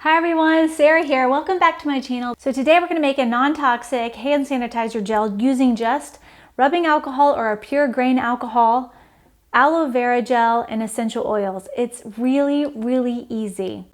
Hi everyone, Sarah here. Welcome back to my channel. So today we're going to make a non-toxic hand sanitizer gel using just rubbing alcohol or a pure grain alcohol, aloe vera gel, and essential oils. It's really easy.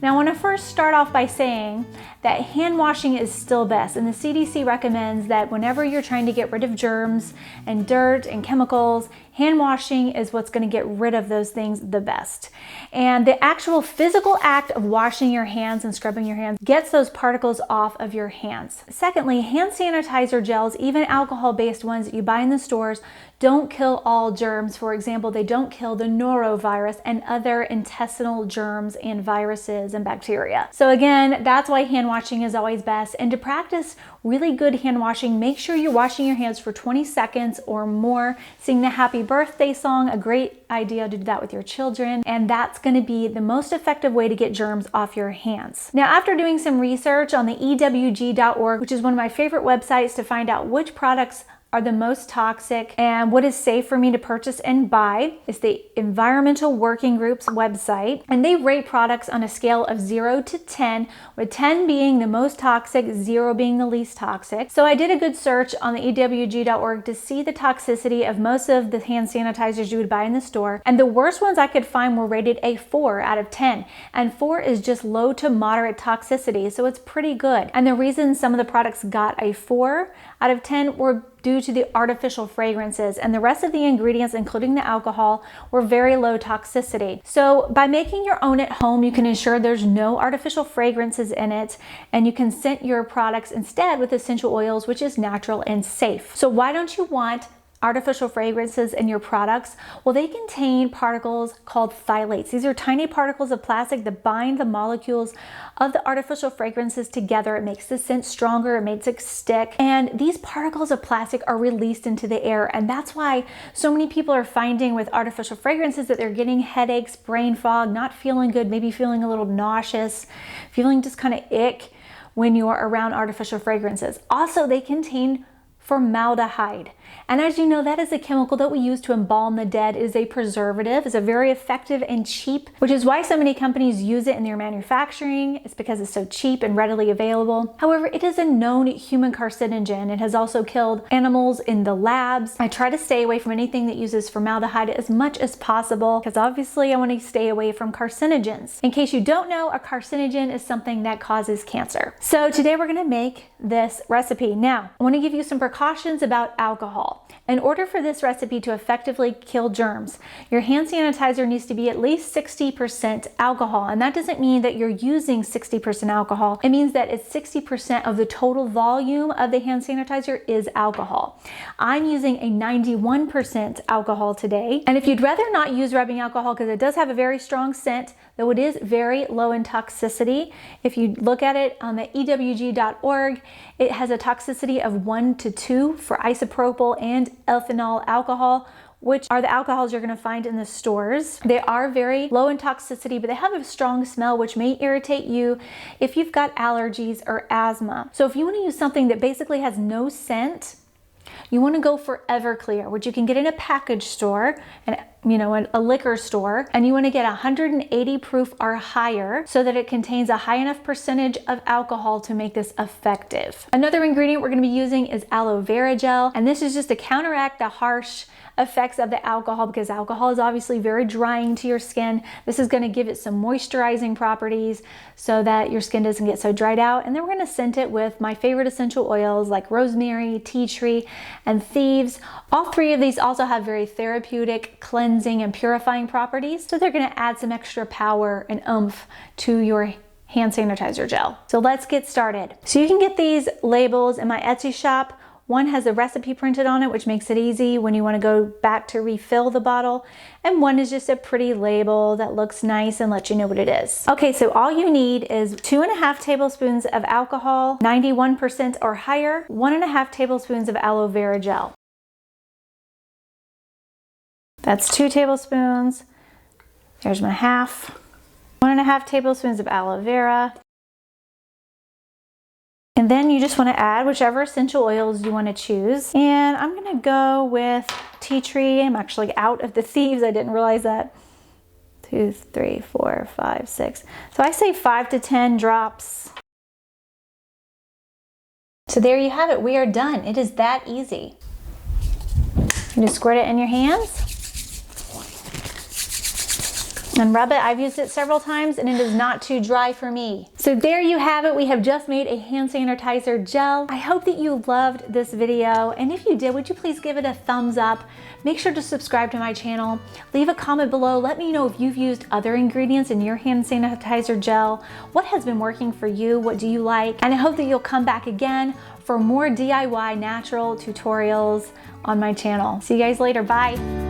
Now I want to first start off by saying that hand washing is still best, and the CDC recommends that whenever you're trying to get rid of germs and dirt and chemicals, hand washing is what's going to get rid of those things the best. And the actual physical act of washing your hands and scrubbing your hands gets those particles off of your hands. Secondly, hand sanitizer gels, even alcohol-based ones that you buy in the stores, don't kill all germs. For example, they don't kill the norovirus and other intestinal germs and viruses and bacteria. So again, that's why hand washing is always best. And to practice really good hand washing, make sure you're washing your hands for 20 seconds or more. Sing the happy birthday song, a great idea to do that with your children. And that's going to be the most effective way to get germs off your hands. Now, after doing some research on the ewg.org, which is one of my favorite websites to find out which products are the most toxic and what is safe for me to purchase and buy, is the Environmental Working Group's website. And they rate products on a scale of 0 to 10, with 10 being the most toxic, 0 being the least toxic. So I did a good search on the ewg.org to see the toxicity of most of the hand sanitizers you would buy in the store. And the worst ones I could find were rated a 4 out of 10. And 4 is just low to moderate toxicity, so it's pretty good. And the reason some of the products got a 4 out of 10 were due to the artificial fragrances, and the rest of the ingredients, including the alcohol, were very low toxicity. So by making your own at home, you can ensure there's no artificial fragrances in it, and you can scent your products instead with essential oils, which is natural and safe. So why don't you want artificial fragrances in your products? Well, they contain particles called phthalates. These are tiny particles of plastic that bind the molecules of the artificial fragrances together. It makes the scent stronger, it makes it stick. And these particles of plastic are released into the air. And that's why so many people are finding with artificial fragrances that they're getting headaches, brain fog, not feeling good, maybe feeling a little nauseous, feeling just kind of ick when you are around artificial fragrances. Also, they contain formaldehyde. And as you know, that is a chemical that we use to embalm the dead. It is a preservative. It's a very effective and cheap, which is why so many companies use it in their manufacturing. It's because it's so cheap and readily available. However, it is a known human carcinogen. It has also killed animals in the labs. I try to stay away from anything that uses formaldehyde as much as possible, because obviously I want to stay away from carcinogens. In case you don't know, a carcinogen is something that causes cancer. So today we're going to make this recipe. Now, I want to give you some precautions about alcohol. In order for this recipe to effectively kill germs, your hand sanitizer needs to be at least 60% alcohol. And that doesn't mean that you're using 60% alcohol. It means that it's 60% of the total volume of the hand sanitizer is alcohol. I'm using a 91% alcohol today. And if you'd rather not use rubbing alcohol, because it does have a very strong scent, though it is very low in toxicity, if you look at it on the ewg.org, it has a toxicity of 1 to 2 for isopropyl and ethanol alcohol, which are the alcohols you're going to find in the stores. They are very low in toxicity, but they have a strong smell, which may irritate you if you've got allergies or asthma. So if you want to use something that basically has no scent, you want to go for Everclear, which you can get in a package store and a liquor store, and you want to get 180 proof or higher so that it contains a high enough percentage of alcohol to make this effective. Another ingredient we're going to be using is aloe vera gel, and this is just to counteract the harsh effects of the alcohol, because alcohol is obviously very drying to your skin. This is going to give it some moisturizing properties so that your skin doesn't get so dried out. And then we're going to scent it with my favorite essential oils like rosemary, tea tree, and thieves. All three of these also have very therapeutic, cleansing, and purifying properties. So they're going to add some extra power and oomph to your hand sanitizer gel. So let's get started. So you can get these labels in my Etsy shop. One has a recipe printed on it, which makes it easy when you want to go back to refill the bottle. And one is just a pretty label that looks nice and lets you know what it is. Okay, so all you need is 2.5 tablespoons of alcohol, 91% or higher, 1.5 tablespoons of aloe vera gel. That's 2 tablespoons. There's my half. 1.5 tablespoons of aloe vera. And then you just want to add whichever essential oils you want to choose. And I'm going to go with tea tree. I'm actually out of the thieves. I didn't realize that. 2, 3, 4, 5, 6. So I say 5 to 10 drops. So there you have it. We are done. It is that easy. You just squirt it in your hands and rub it. I've used it several times and it is not too dry for me. So there you have it. We have just made a hand sanitizer gel. I hope that you loved this video, and if you did, would you please give it a thumbs up? Make sure to subscribe to my channel. Leave a comment below. Let me know if you've used other ingredients in your hand sanitizer gel. What has been working for you? What do you like? And I hope that you'll come back again for more DIY natural tutorials on my channel. See you guys later. Bye.